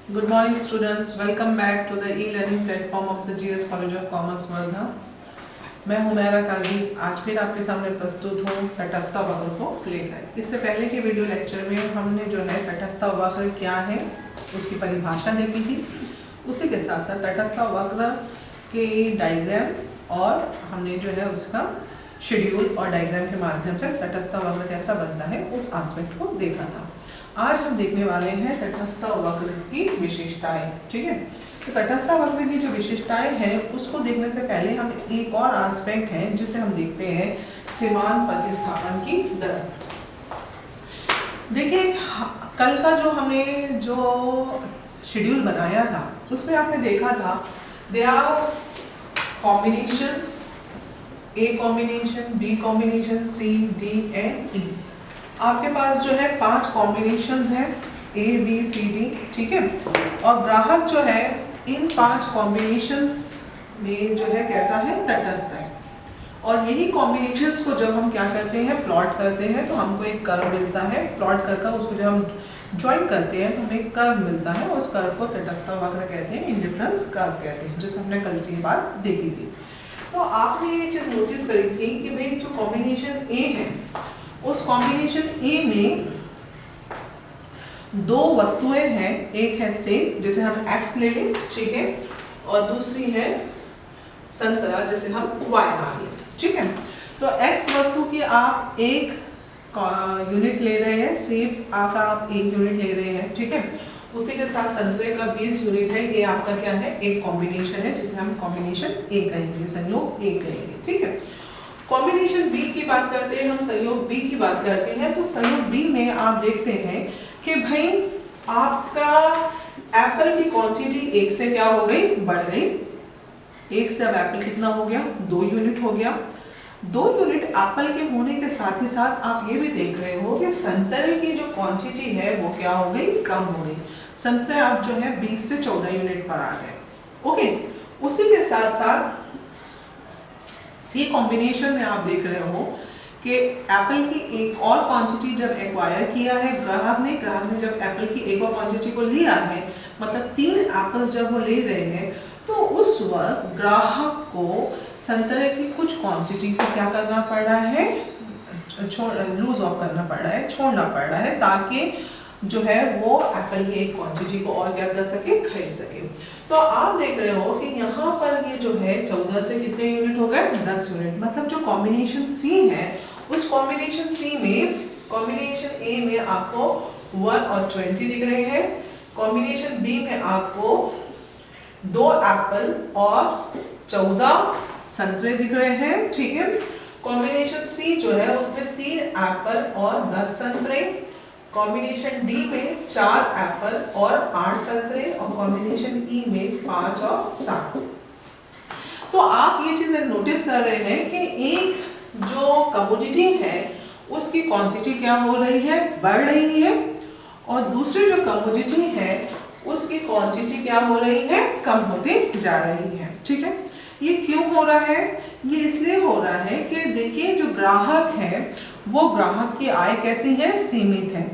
Good morning students, welcome back to the e-learning platform of the GS College of Commerce Wardha. मैं हुमैरा काजी आज फिर आपके सामने प्रस्तुत हूँ तटस्थ वक्र को लेकर। इससे पहले के वीडियो लेक्चर में हमने जो है तटस्थ वक्र क्या है उसकी परिभाषा देखी थी। उसी के साथ साथ तटस्थ वक्र के डायग्राम और हमने जो है उसका शेड्यूल और डायग्राम के माध्यम से तटस्थ वक्र कैसा बनता है उस एस्पेक्ट को देखा था। आज हम देखने वाले हैं तटस्थ वक्र की विशेषताएं। ठीक है, तो तटस्थ वक्र की जो विशेषताएं हैं उसको देखने से पहले हम एक और एस्पेक्ट है जिसे हम देखते हैं सीमांत प्रतिस्थापन की दर। देखिए कल का जो हमने जो शेड्यूल बनाया था उसमें आपने देखा था there are combinations, A combination, B combination, C, D and E. आपके पास जो है 5 कॉम्बिनेशंस हैं ए बी सी डी। ठीक है, और ग्राहक जो है इन 5 कॉम्बिनेशंस में जो है कैसा है, तटस्थ है। और यही कॉम्बिनेशंस को जब हम क्या करते हैं, प्लॉट करते हैं तो हमको एक कर्व मिलता है। प्लॉट कर उसको जब हम ज्वाइन करते हैं तो हमें एक कर्व मिलता है। उस कर्व को तटस्थ वक्र कहते हैं, इंडिफरेंस कर्व कहते हैं, जिसमें हमने कल की बात देखी थी। तो आपने ये चीज़ नोटिस करी थी कि भाई जो कॉम्बिनेशन ए है उस कॉम्बिनेशन ए में 2 वस्तुएं हैं। एक है सेब जिसे हम एक्स ले लें, ठीक है, और दूसरी है संतरा जिसे हम वाई मान लें। ठीक है, तो एक्स वस्तु की आप एक यूनिट ले रहे हैं, सेब का आप 1 यूनिट ले रहे हैं। ठीक है, उसी के साथ संतरे का 20 यूनिट है। ये आपका क्या है, एक कॉम्बिनेशन है जिसे हम कॉम्बिनेशन ए कहेंगे, संयोग ए कहेंगे। ठीक है, कॉम्बिनेशन बी की बात करते हैं, हम संयोग बी की बात करते हैं। तो संयोग बी में आप देखते हैं कि भाई आपका एप्पल की क्वांटिटी 1 से क्या हो गई, बढ़ गई। 1 से अब एप्पल कितना हो गया, 2 यूनिट हो गया। 2 यूनिट एप्पल के होने के साथ ही साथ आप ये भी देख रहे हो कि संतरे की जो क्वांटिटी है वो क्या हो गई, कम हो गई। संतरे आप जो है 20 से 14 यूनिट पर आ गए। ओके, उसी के साथ साथ सी कॉम्बिनेशन में आप देख रहे हो कि एप्पल की एक और क्वांटिटी जब एक्वायर किया है ग्राहक ने जब एप्पल की एक और क्वांटिटी को लिया है, मतलब 3 एप्पल्स जब वो ले रहे हैं, तो उस वक्त ग्राहक को संतरे की कुछ क्वांटिटी को क्या करना पड़ रहा है, लूज ऑफ करना पड़ रहा है, छोड़ना पड़ रहा है, ताकि जो है वो एप्पल की एक क्वांटिटी को और क्या कर सके, खरीद सके। तो आप देख रहे हो कि यहाँ पर ये जो है 14 से कितने यूनिट हो गए, 10 यूनिट। मतलब जो कॉम्बिनेशन सी है उस कॉम्बिनेशन सी में, कॉम्बिनेशन ए में आपको 1 और 20 दिख रहे हैं। कॉम्बिनेशन बी में आपको 2 एप्पल और 14 संतरे दिख रहे हैं। ठीक है, कॉम्बिनेशन सी जो है उसमें 3 एप्पल और 10 संतरे। कॉम्बिनेशन डी में 4 एप्पल और 8 संतरे, और कॉम्बिनेशन ई में 5 और 7। तो आप ये चीजें नोटिस कर रहे हैं कि एक जो कमोडिटी है उसकी क्वांटिटी क्या हो रही है, बढ़ रही है, और दूसरी जो कमोडिटी है उसकी क्वांटिटी क्या हो रही है, कम होती जा रही है। ठीक है, ये क्यों हो रहा है, ये इसलिए हो रहा है कि देखिए जो ग्राहक है वो ग्राहक की आय कैसी है, सीमित है,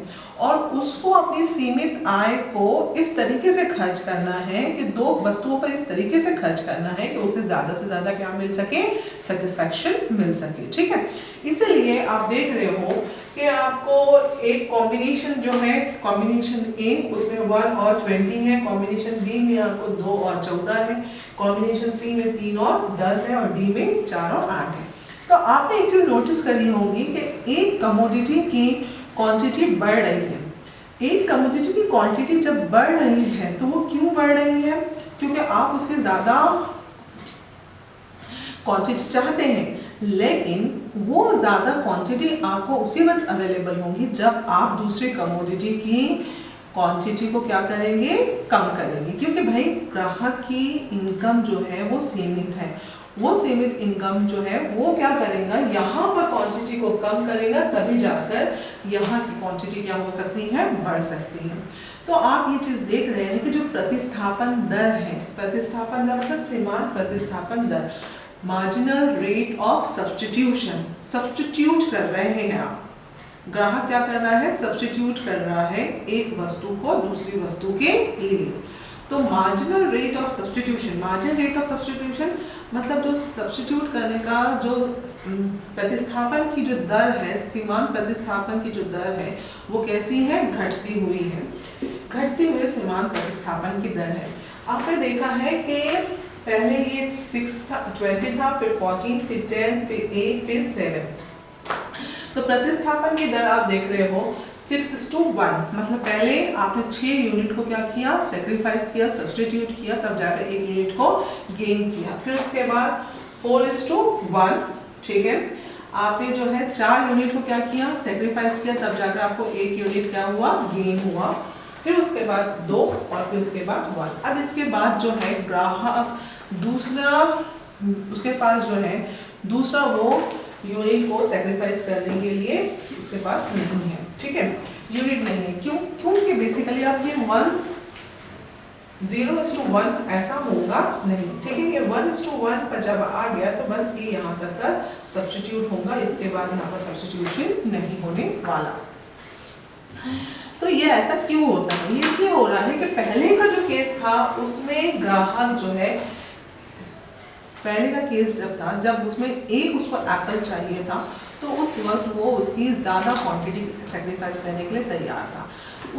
और उसको अपनी सीमित आय को इस तरीके से खर्च करना है कि 2 वस्तुओं पर इस तरीके से खर्च करना है कि उसे ज़्यादा से ज़्यादा क्या मिल सके, सेटिस्फैक्शन मिल सके। ठीक है, इसीलिए आप देख रहे हो कि आपको एक कॉम्बिनेशन जो है, कॉम्बिनेशन ए उसमें 1 और 20 है, कॉम्बिनेशन बी में आपको 2 और 14 है, कॉम्बिनेशन सी में 3 और 10 है, और डी में 4 और 8 है। तो आपने एक चीज़ नोटिस करी होगी कि एक कमोडिटी की क्वांटिटी बढ़ रही है। एक कमोडिटी की क्वांटिटी जब बढ़ रही है तो वो क्यों बढ़ रही है, क्योंकि आप उसके ज़्यादा क्वांटिटी चाहते हैं, लेकिन वो ज़्यादा क्वांटिटी आपको उसी वक्त अवेलेबल होंगी जब आप दूसरी कमोडिटी की क्वांटिटी को क्या करेंगे, कम करेंगे। क्योंकि भाई ग्राहक की इनकम जो है वो सीमित है, वो सीमित इनकम जो है वो क्या करेगा, यहाँ पर क्वांटिटी को कम करेगा, तभी जाकर यहाँ की क्वांटिटी क्या हो सकती है, बढ़ सकती है। तो आप ये चीज़ देख रहे हैं कि जो प्रतिस्थापन दर है, प्रतिस्थापन दर मतलब सीमांत प्रतिस्थापन दर, marginal rate of substitution, substitute कर रहे हैं आप ग्राहक क्या कर रहा है, सब्स्टिट्यूट कर रहा है एक वस्तु को दूसरी वस्तु के लिए। तो marginal rate of substitution, marginal rate of substitution मतलब जो सब्स्टिट्यूट करने का जो प्रतिस्थापन की जो दर है, सीमांत प्रतिस्थापन की जो दर है वो कैसी है, घटती हुई है, घटती हुई सीमांत प्रतिस्थापन की दर है। आपने देखा है कि पहले ये 6 था, 20 था, फिर 14, फिर 10, फिर 8, फिर 7। तो प्रतिस्थापन की दर आप देख रहे हो 6:1, मतलब पहले आपने 6 यूनिट को क्या किया, सेक्रीफाइस किया, सब्स्टिट्यूट किया, तब जाकर 1 यूनिट को गेन किया। फिर उसके बाद 4:1, ठीक है, आपने जो है 4 यूनिट को क्या किया, सेक्रीफाइस किया, तब जाकर आपको 1 यूनिट क्या हुआ, गेन हुआ। फिर उसके बाद 2 और फिर उसके बाद 1। अब इसके बाद जो है ग्राहक दूसरा, उसके पास जो है दूसरा वो यूनिट को सेक्रीफाइस करने के लिए उसके पास नहीं है, ठीक है, यूनिट नहीं है। क्यों? क्योंकि बेसिकली आप ये 0:1 ऐसा होगा नहीं, ठीक है, ये 1:1 पर जब आ गया तो बस ये यहाँ तक का सब्स्टिट्यूट होगा, इसके बाद यहाँ पर सब्स्टिट्यूशन नहीं होने वाला। तो ये ऐसा क्यों होता है? ये इसलिए हो रहा है कि पहले का जो केस था उसमें ग्राहक जो है, पहले का केस जब था, जब उसमें एक उसको एप्पल चाहिए था तो उस वक्त वो उसकी ज़्यादा क्वांटिटी सेक्रीफाइस करने के लिए तैयार था।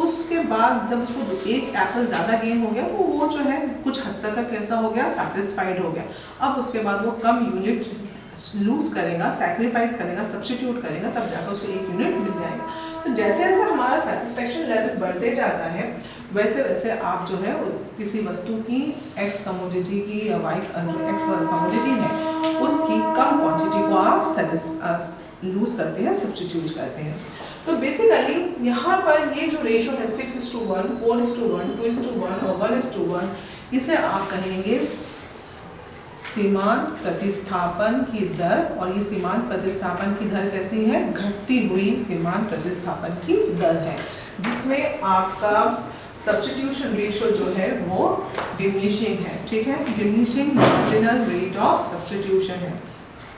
उसके बाद जब उसको एक एप्पल ज़्यादा गेन हो गया तो वो जो है कुछ हद तक कैसा हो गया, सेटिस्फाइड हो गया। अब उसके बाद वो कम यूनिट लूज करेगा, सैक्रिफाइस करेगा, सब्स्टिट्यूट करेगा, तब जाकर उसको 1 यूनिट मिल जाएगा। तो जैसे जैसे हमारा सेटिस्फेक्शन लेवल बढ़ते जाता है वैसे वैसे आप जो है किसी वस्तु की एक्स कमोडिटी की या वाई जो एक्स कमोडिटी है उसकी कम क्वांटिटी को आप लूज करते हैं, सब्स्टिट्यूट करते हैं। तो बेसिकली यहाँ पर ये जो रेशो है 6:1, 4:1, 2:1 और 1:1, इसे आप कहेंगे सीमांत प्रतिस्थापन की दर। और ये सीमांत प्रतिस्थापन की दर कैसी है, घटती हुई सीमांत प्रतिस्थापन की दर है, जिसमें आपका सब्स्टिट्यूशन रेशियो जो है वो डिमिनिशिंग है, ठीक है, diminishing marginal rate of substitution है।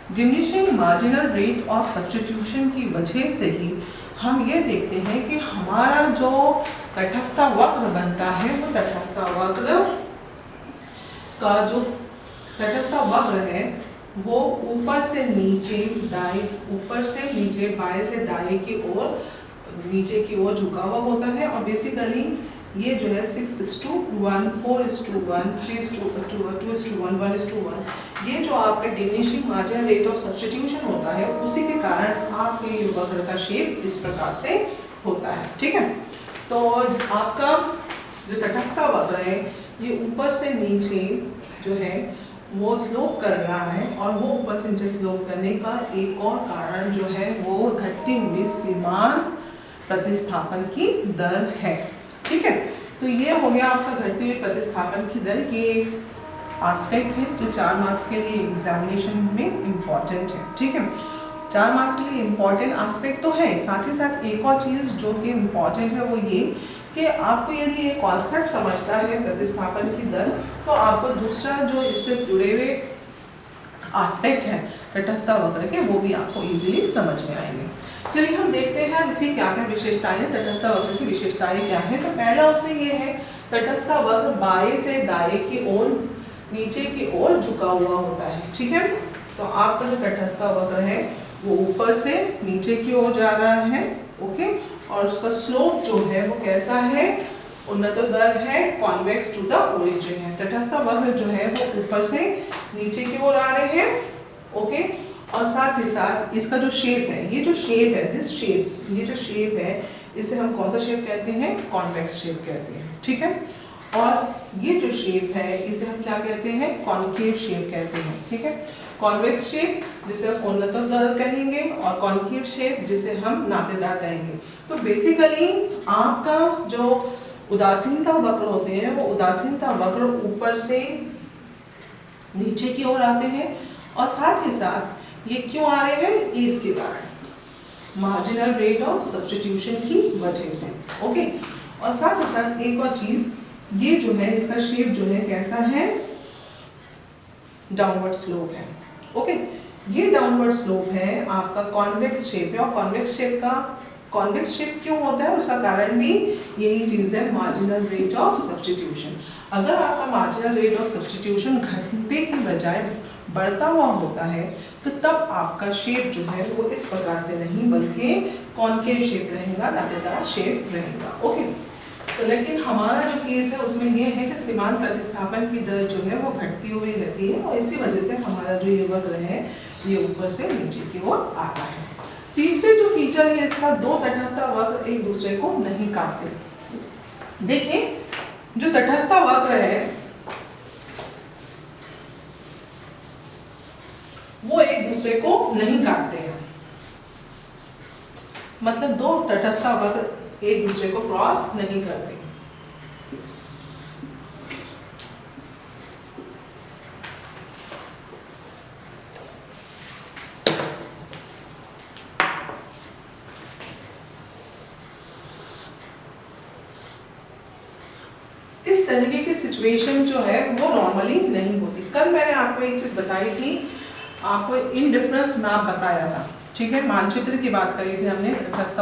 Diminishing marginal rate of substitution की वजह से ही हम ये देखते हैं कि हमारा जो तटस्थ वक्र बनता है वो तटस्थ वक्र का जो तटस्थ वक्र है वो ऊपर से नीचे दाएं, ऊपर से नीचे, बाएं से दाएं की ओर, नीचे की ओर झुका हुआ होता है। और बेसिकली ये जो है 6:1, 4:1, 3:2, 2:1, 1:1, ये जो आपका diminishing marginal rate of substitution होता है उसी के कारण आपके ये वक्र का शेप इस प्रकार से होता है, ठीक है। तो आपका जो तटस्थ वक्र है ये ऊपर से नीचे जो है वो स्लोप कर रहा है, और वो ऊपर से नीचे स्लोप करने का एक और कारण जो है वो घटती हुई सीमांत प्रतिस्थापन की दर है, ठीक है। तो ये हो गया आपका घटती हुई प्रतिस्थापन की दर। ये एस्पेक्ट है जो 4 मार्क्स के लिए एग्जामिनेशन में इम्पॉर्टेंट है, ठीक है। 4 मार्क्स के लिए इम्पॉर्टेंट एस्पेक्ट तो है, साथ ही साथ एक और चीज़ जो कि इम्पॉर्टेंट है वो ये कि आपको यदि ये कॉन्सेप्ट समझता है प्रतिस्थापन की दर तो आपको दूसरा जो इससे जुड़े हुए एस्पेक्ट है तटस्थ वक्र के वो भी आपको इजीली समझ में आएंगे। चलिए हम देखते हैं इसकी क्या क्या विशेषताएं हैं, तटस्थ वक्र की विशेषताएं क्या हैं। तो पहला उसमें ये है तटस्थ वक्र बाएं से दाएं की ओर, नीचे की ओर झुका हुआ होता है, ठीक है। तो आपका जो तटस्थ वक्र है वो ऊपर से नीचे की ओर जा रहा है, ओके, और उसका स्लोप जो है वो कैसा है, उन्नतोदर है, कॉन्वेक्स टू द ओरिजिन है। तटस्थ वक्र जो है वो ऊपर से नीचे की ओर आ रहे हैं, ओके, और साथ ही साथ इसका जो शेप है, ये जो शेप है, दिस शेप, ये जो शेप है इसे हम कौन सा शेप कहते हैं, कॉन्वेक्स शेप कहते हैं, ठीक है। और ये जो शेप है इसे हम क्या कहते हैं, कॉन्केव शेप कहते हैं, ठीक है। कॉन्वेक्स शेप जिसे हम उन्नतोदर कहेंगे और कॉन्केव शेप जिसे हम नातेदार कहेंगे। तो बेसिकली आपका जो उदासीनता वक्र होते हैं वो उदासीनता वक्र ऊपर से नीचे की ओर आते हैं, और साथ ही साथ ये क्यों आ रहे हैं, इसके कारण मार्जिनल रेट ऑफ सब्स्टिट्यूशन की वजह से, ओके। और साथ ही साथ एक और चीज, ये जो है इसका शेप जो है कैसा है, डाउनवर्ड स्लोप है, ओके। ये डाउनवर्ड स्लोप है, आपका कॉन्वेक्स शेप है, और कॉन्वेक्स शेप का कॉन्वेक्स शेप क्यों होता है, उसका कारण भी यही चीज़ है, मार्जिनल रेट ऑफ सब्स्टिट्यूशन। अगर आपका मार्जिनल रेट ऑफ सब्स्टिट्यूशन घटने की बजाय बढ़ता हुआ होता है तो तब आपका शेप जो है वो इस प्रकार से नहीं बल्कि कॉन्केव शेप रहेगा, नातेदार शेप रहेगा। ओके, तो लेकिन हमारा जो केस है उसमें ये है कि सीमांत प्रतिस्थापन की दर जो है वो घटती हुई रहती है और इसी वजह से हमारा जो ये वक्र है ये ऊपर से नीचे की ओर आता है। तीसरे जो फीचर है इसका, दो तटस्थ वक्र एक दूसरे को नहीं काटते। देखिए जो तटस्थ वक्र है वो एक दूसरे को नहीं काटते हैं, मतलब दो तटस्थ वक्र एक दूसरे को क्रॉस नहीं करते। इस तरीके की सिचुएशन जो है वो नॉर्मली नहीं होती। कल मैंने आपको एक चीज बताई थी, आपको इंडिफरेंस मैप बताया था, ठीक है, मानचित्र की बात करी थी हमने, तटस्थ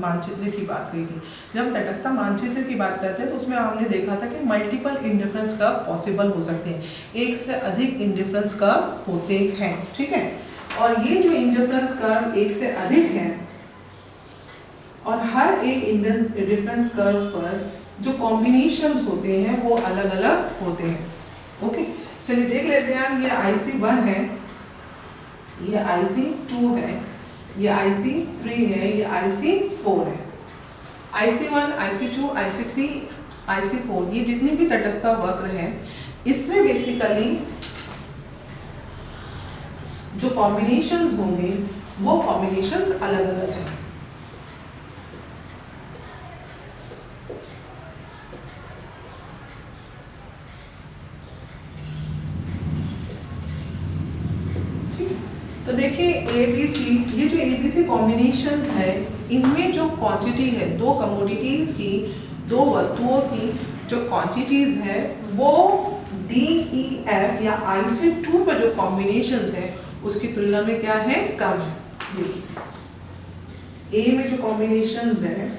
मानचित्र की बात करी थी। जब तटस्थ मानचित्र की बात करते हैं तो उसमें हमने देखा था कि मल्टीपल इंडिफरेंस कर्व पॉसिबल हो सकते हैं, एक से अधिक इंडिफरेंस कर्व होते हैं, ठीक है। और ये जो इंडिफरेंस कर्व एक से अधिक है और हर एक इंडिफरेंस कर्व पर जो कॉम्बिनेशंस होते हैं वो अलग अलग होते हैं। ओके, चलिए देख लेते हैं। ये IC1 है, ये IC2 है, ये IC3 है, ये IC4 है। IC1, IC2, IC3, IC4 ये जितनी भी तटस्थ वक्र है इसमें बेसिकली जो कॉम्बिनेशंस होंगे वो कॉम्बिनेशंस अलग अलग हैं। तो देखिए ABC, ये जो ABC कॉम्बिनेशंस है इनमें जो क्वांटिटी है, दो कमोडिटीज की, दो वस्तुओं की जो क्वांटिटीज है वो DEF या IC2 पर जो कॉम्बिनेशंस है उसकी तुलना में क्या है, कम है। देखिए A में जो कॉम्बिनेशंस है,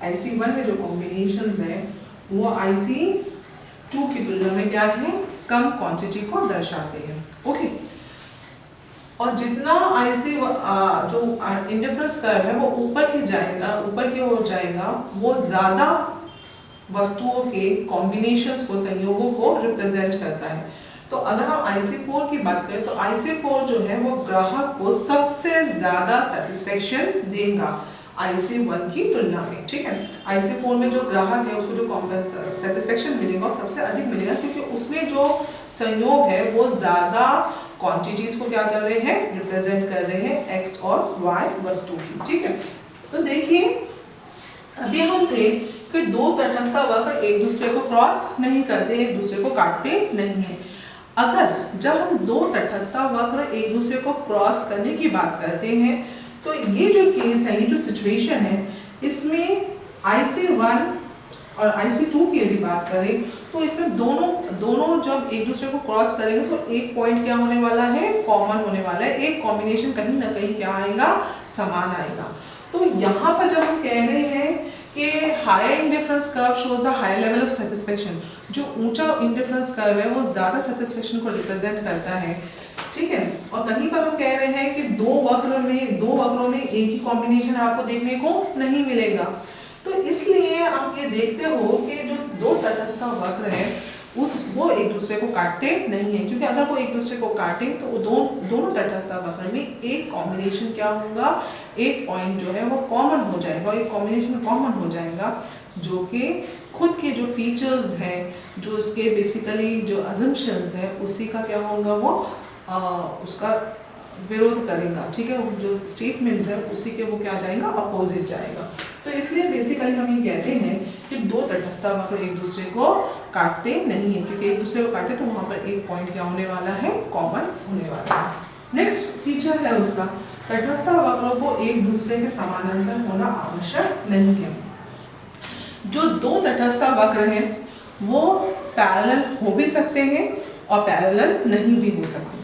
IC1 में जो कॉम्बिनेशंस है वो IC2 की तुलना में क्या है, कम क्वांटिटी को दर्शाते हैं। ओके, और जितना IC जो इंडिफरेंस कर्व है वो ऊपर की जाएगा, ऊपर की ओर जाएगा, वो ज्यादा वस्तुओं के कॉम्बिनेशंस को, संयोगों को रिप्रेजेंट करता है। तो अगर हम IC4 की बात करें तो IC4 जो है वो ग्राहक को सबसे ज्यादा सेटिस्फेक्शन देगा IC1 की तुलना में, ठीक है। IC4 में जो ग्राहक है उसको जो सेटिस्फेक्शन मिलेगा सबसे अधिक मिलेगा क्योंकि उसमें जो संयोग है वो ज्यादा क्वांटिटीज को क्या कर रहे हैं, रिप्रेजेंट कर रहे हैं, X और Y वस्तु की, ठीक है। तो देखिए अभी हम थे कि दो तटस्थ वक्र एक दूसरे को क्रॉस नहीं करते, एक दूसरे को काटते नहीं है। अगर जब हम दो तटस्थ वक्र एक दूसरे को क्रॉस करने की बात करते हैं तो ये जो केस है, ये जो सिचुएशन है, इसमें IC1 और IC2 की यदि बात करें तो इसमें दोनों जब एक दूसरे को क्रॉस करेंगे तो एक पॉइंट क्या होने वाला है, कॉमन होने वाला है, एक कॉम्बिनेशन कहीं ना कहीं क्या आएगा, समान आएगा। तो यहाँ पर जब हम कह रहे हैं कि higher indifference curve shows the higher level of satisfaction, जो ऊंचा इंडिफरेंस कर्व है वो ज्यादा सेटिस्फेक्शन को रिप्रेजेंट करता है, ठीक है। और कहीं पर हम कह रहे हैं कि दो वक्रों में एक ही कॉम्बिनेशन आपको देखने को नहीं मिलेगा। तो इसलिए आप ये देखते हो कि जो दो तटस्थ वक्र है वो एक दूसरे को काटते नहीं है, क्योंकि अगर वो एक दूसरे को काटे तो वो दोनों तटस्थ वक्र में एक कॉम्बिनेशन क्या होगा, एक पॉइंट जो है वो कॉमन हो जाएगा, एक कॉम्बिनेशन कॉमन हो जाएगा जो कि खुद के जो फीचर्स हैं, जो उसके बेसिकली जो अजम्पशंस है उसी का क्या होगा, वो उसका विरोध करेगा, ठीक है। जो स्टेटमेंट्स है उसी के वो क्या जाएगा, अपोजिट जाएगा। तो इसलिए बेसिकली हम ये कहते हैं कि दो तटस्थ वक्र एक दूसरे को काटते नहीं है, क्योंकि एक दूसरे को काटे तो वहाँ पर एक पॉइंट क्या होने वाला है, कॉमन होने वाला है। नेक्स्ट फीचर है उसका, तटस्थ वक्रों को एक दूसरे के समानांतर होना आवश्यक नहीं है। जो दो तटस्थ वक्र हैं वो पैरेलल हो भी सकते हैं और पैरेलल नहीं भी हो सकते,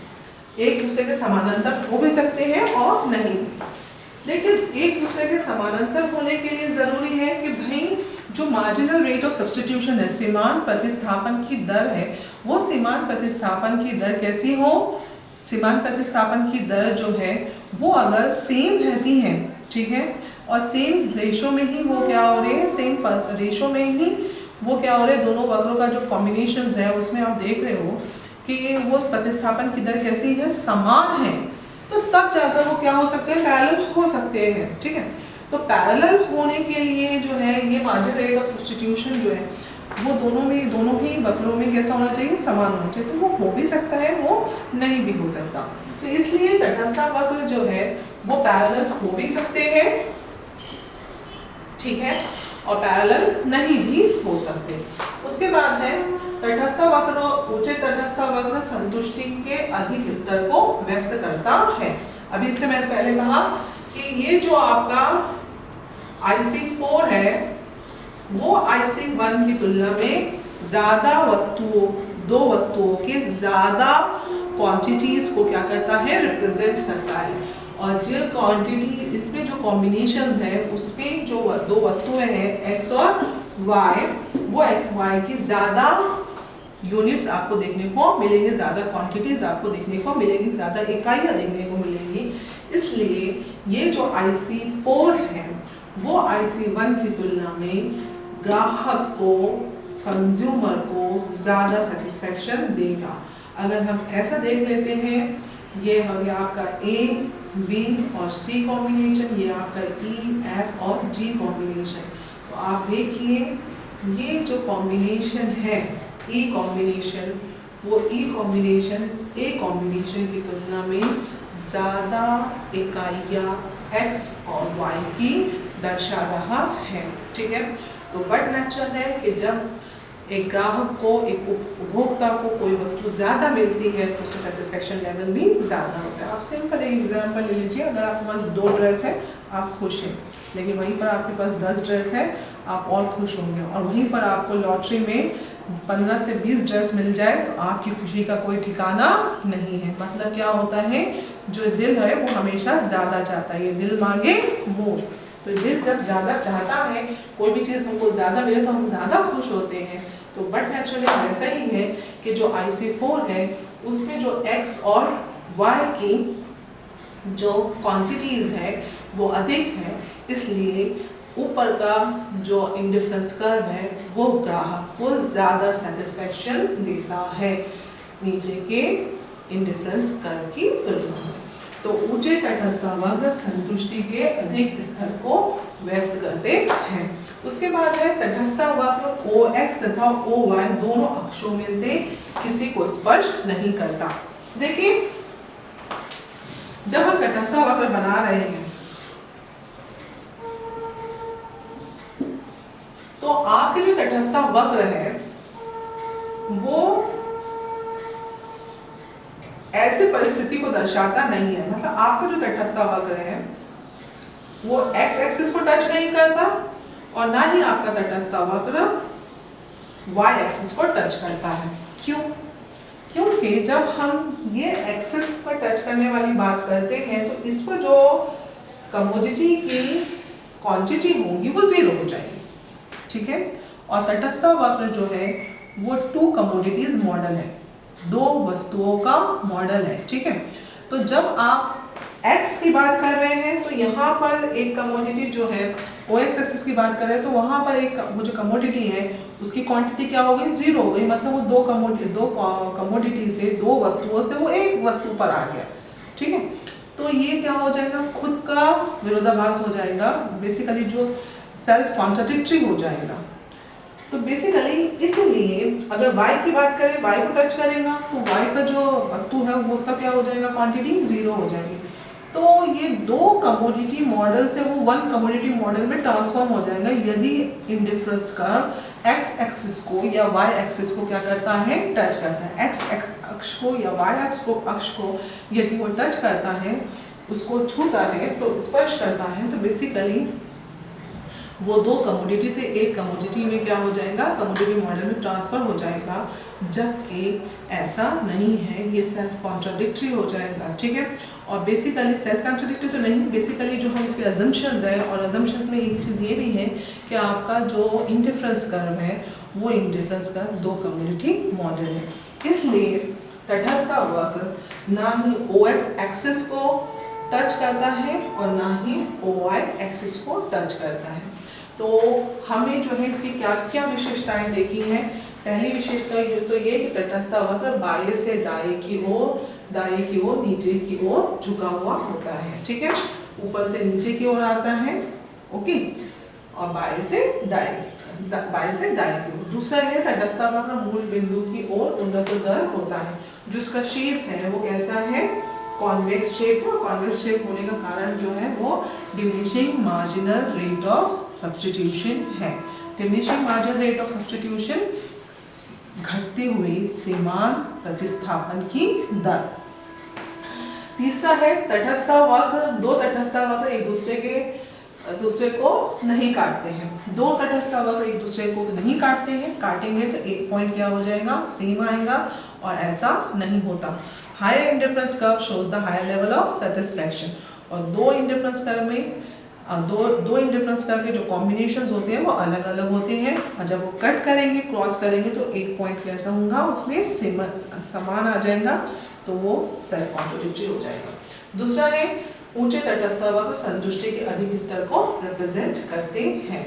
एक दूसरे के समानांतर हो भी सकते हैं और नहीं भी। देखिए एक दूसरे के समानांतर होने के लिए जरूरी है कि भाई जो मार्जिनल रेट ऑफ सब्स्टिट्यूशन है, सीमांत प्रतिस्थापन की दर है, वो सीमांत प्रतिस्थापन की दर कैसी हो, सीमांत प्रतिस्थापन की दर जो है वो अगर सेम रहती है, ठीक है, और सेम रेशो में ही वो क्या हो रहे हैं, सेम रेशो में ही वो क्या हो रहे हैं, दोनों वक्रों का जो कॉम्बिनेशंस है उसमें आप देख रहे हो कि वो प्रतिस्थापन की दर कैसी है, समान है, तो तब जाकर वो क्या हो सकते हैं, पैरेलल हो सकते हैं, ठीक है। तो पैरेलल होने के लिए जो है ये मार्जिनल रेट ऑफ सब्स्टिट्यूशन जो है वो दोनों ही वक्रों में कैसा होना चाहिए, समान होना चाहिए। तो वो हो भी सकता है, वो नहीं भी हो सकता, तो इसलिए तटस्थ वक्र जो है वो पैरेलल हो भी सकते हैं, ठीक है, और पैरेलल नहीं भी हो सकते। उसके बाद है तटस्थ वक्र, ऊंचे तटस्थ वक्र संतुष्टि के अधिक स्तर को व्यक्त करता है। अभी इससे मैंने पहले कहा कि ये जो आपका IC4 है वो IC1 की तुलना में ज्यादा दो वस्तुओं के ज्यादा क्वांटिटीज को क्या करता है, रिप्रेजेंट करता है, और जो क्वांटिटी इसमें जो कॉम्बिनेशंस है उसमें जो दो वस्तुएं हैं x और y, वो xy की ज्यादा यूनिट्स आपको देखने को मिलेंगे, ज्यादा क्वांटिटीज आपको देखने को मिलेगी, ज्यादा इकाइयां देखने को मिलेंगी। इसलिए ये जो IC4 है वो IC1 की तुलना में ग्राहक को, कंज्यूमर को ज्यादा सेटिस्फेक्शन देगा। अगर हम ऐसा देख लेते हैं, ये हो गया आपका A, B और C कॉम्बिनेशन, ये आपका E, F और G कॉम्बिनेशन। तो आप देखिए ये जो कॉम्बिनेशन है E कॉम्बिनेशन, वो E कॉम्बिनेशन A कॉम्बिनेशन की तुलना में ज़्यादा इकाइयाँ X और Y की दर्शा रहा है, ठीक है। तो बट नेचुरल है कि जब एक ग्राहक को, एक उपभोक्ता को कोई वस्तु ज़्यादा मिलती है तो उसका सेटिस्फेक्शन लेवल भी ज़्यादा होता है। आप सिंपल एक एग्जांपल ले लीजिए, अगर आपके पास 2 ड्रेस है आप खुश हैं, लेकिन वहीं पर आपके पास 10 ड्रेस है आप और खुश होंगे, और वहीं पर आपको लॉटरी में 15 से 20 ड्रेस मिल जाए तो आपकी खुशी का कोई ठिकाना नहीं है। मतलब क्या होता है, जो दिल है वो हमेशा ज़्यादा चाहता है, ये दिल मांगे मोर। तो दिल जब ज़्यादा चाहता है, कोई भी चीज़ हमको ज़्यादा मिले तो हम ज़्यादा खुश होते हैं। तो बट नेचुरली ऐसा ही है कि जो IC4 है उसमें जो X और Y की जो क्वांटिटीज़ है वो अधिक है, इसलिए ऊपर का जो इंडिफरेंस कर्व है वो ग्राहक को ज़्यादा सेटिस्फेक्शन देता है नीचे के इंडिफरेंस कर्व की तुलना में। तो ऊंचे तटस्थ वक्र संतुष्टि के अधिक स्तर को व्यक्त करते हैं। उसके बाद है तटस्थ वक्र OX तथा OY दोनों अक्षों में से किसी को स्पर्श नहीं करता। देखिए जब हम तटस्थ वक्र बना रहे हैं तो आपके जो तटस्थ वक्र है वो ऐसी परिस्थिति को दर्शाता नहीं है। मतलब आपका जो तटस्थ वक्र है वो x एक्सिस को टच नहीं करता और ना ही आपका तटस्थ वक्र y एक्सिस को टच करता है। क्यों? क्योंकि जब हम ये एक्सिस पर टच करने वाली बात करते हैं तो इस पर जो कमोडिटी की क्वांटिटी होगी वो 0 हो जाएगी, ठीक है। और तटस्थ वक्र जो है वो 2 कमोडिटीज मॉडल है, 2 वस्तुओं का मॉडल है, ठीक है। तो जब आप x की बात कर रहे हैं तो यहाँ पर एक कमोडिटी जो है OX एक्सिस की बात कर रहे हैं तो वहाँ पर एक वो जो कमोडिटी है उसकी क्वांटिटी क्या हो गई, 0 हो गई। मतलब वो दो कमोडिटी से, 2 वस्तुओं से वो एक वस्तु पर आ गया, ठीक है। तो ये क्या हो जाएगा, खुद का विरोधाभास हो जाएगा, बेसिकली जो सेल्फ कॉन्ट्राडिक्टरी हो जाएगा। तो बेसिकली इसलिए अगर y की बात करें, y को टच करेगा तो y पर जो वस्तु है वो उसका क्या हो जाएगा, क्वांटिटी 0 हो जाएगी। तो ये 2 कमोडिटी मॉडल से वो 1 कमोडिटी मॉडल में ट्रांसफॉर्म हो जाएगा यदि इंडिफरेंस कर्व x एक्सिस को या y एक्सिस को क्या करता है, टच करता है। x अक्ष को या y अक्ष को यदि वो टच करता है, उसको छूता है तो स्पर्श करता है, तो बेसिकली वो 2 कमोडिटी से एक कमोडिटी में क्या हो जाएगा, कमोडिटी मॉडल में ट्रांसफर हो जाएगा, जबकि ऐसा नहीं है, ये सेल्फ कॉन्ट्राडिक्टरी हो जाएगा। ठीक है, और बेसिकली सेल्फ कॉन्ट्राडिक्टरी तो नहीं, बेसिकली जो हम इसके अजम्पशंस है, और अजम्पशंस में एक चीज़ ये भी है कि आपका जो इंडिफरेंस कर्व है वो इंडिफरेंस कर्व दो कमोडिटी मॉडल है, इसलिए तटस्थ वक्र ना ही OX एक्सिस को टच करता है और ना ही OY एक्सिस को टच करता है। तो हमें जो है इसकी क्या क्या विशेषताएं देखी हैं। पहली विशेषता तो ये कि तटस्थ वक्र बाएं से दाएं की ओर, नीचे की ओर झुका हुआ होता है। ठीक है, ऊपर से नीचे की ओर आता है, ओके, और बाएं से दाएं की ओर। दूसरा है तटस्थ वक्र मूल बिंदु की ओर उन्नततर होता है, जो इसका शेप है वो कैसा है, कॉन्वेक्स शेप है। कॉन्वेक्स शेप होने का कारण जो है वो diminishing marginal rate of substitution है। Diminishing marginal rate of substitution घटती हुई सीमांत प्रतिस्थापन की दर। तीसरा है तटस्थ वक्र, दो तटस्थ वक्र एक दूसरे को नहीं काटते हैं। दो तटस्थ वक्र एक दूसरे को नहीं काटते हैं, काटेंगे तो एक पॉइंट क्या हो जाएगा, सेम आएगा, और ऐसा नहीं होता। Higher indifference curve shows the higher level of satisfaction, और दो इंडिफरेंस कर्व में दो इंडिफरेंस कर्व के जो कॉम्बिनेशंस होते हैं वो अलग अलग होते हैं, और जब वो कट करेंगे, क्रॉस करेंगे तो एक पॉइंट कैसा होगा, उसमें समान आ जाएगा, तो वो सेल्फ कॉन्ट्राडिक्टरी हो जाएगा। दूसरा है ऊंचे तटस्थ वक्र संतुष्टि के अधिक स्तर को रिप्रेजेंट करते हैं।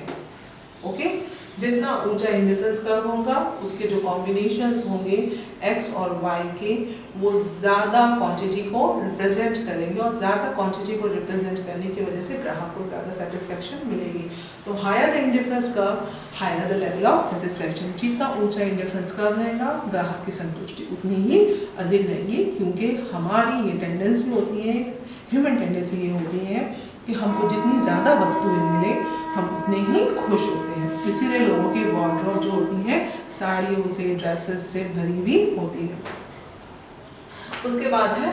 ओके, जितना ऊंचा इंडिफरेंस कर्व होगा उसके जो कॉम्बिनेशंस होंगे x और y के, वो ज़्यादा क्वांटिटी को रिप्रेजेंट करेंगे, और ज़्यादा क्वांटिटी को रिप्रेजेंट करने की वजह से ग्राहक को ज़्यादा सेटिस्फेक्शन मिलेगी। तो higher the indifference curve higher the level of satisfaction. जितना ऊंचा इंडिफरेंस कर्व रहेगा ग्राहक की संतुष्टि उतनी ही अधिक रहेगी, क्योंकि हमारी ये टेंडेंसी होती है, ह्यूमन टेंडेंसी ये होती है कि हमको जितनी ज़्यादा वस्तुएं मिले हम उतने ही खुश होते हैं। इसीलिए लोगों की वार्डरोब जो होती है साड़ियों से, ड्रेसेस से भरी हुई होती है। उसके बाद है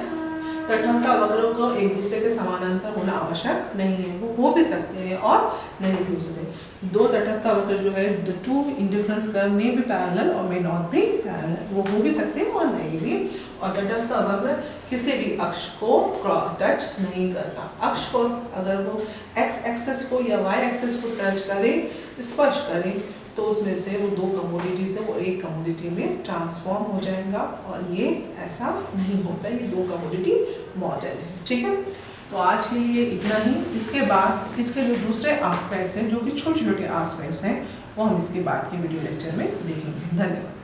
तटस्थ वक्रों को एक दूसरे के समानांतर होना आवश्यक नहीं है, वो हो भी सकते हैं और नहीं भी हो सकते। दो तटस्थ वक्र जो है, द टू इंडिफरेंस कर्व में भी पैरेलल और मे नॉट भी पैरेलल, वो हो भी सकते हैं और नहीं भी। और तटस्थ वक्र किसी भी अक्ष को टच नहीं करता। अक्ष को अगर वो x एक्सिस को या y एक्सिस को टच करे, स्पर्श करे, तो उसमें से वो दो कमोडिटी से वो एक कमोडिटी में ट्रांसफॉर्म हो जाएगा, और ये ऐसा नहीं होता, ये दो कमोडिटी मॉडल है। ठीक है, तो आज के लिए इतना ही। इसके बाद इसके जो दूसरे एस्पेक्ट्स हैं, जो कि छोटे छोटे एस्पेक्ट्स हैं, वो हम इसके बाद के वीडियो लेक्चर में देखेंगे। धन्यवाद।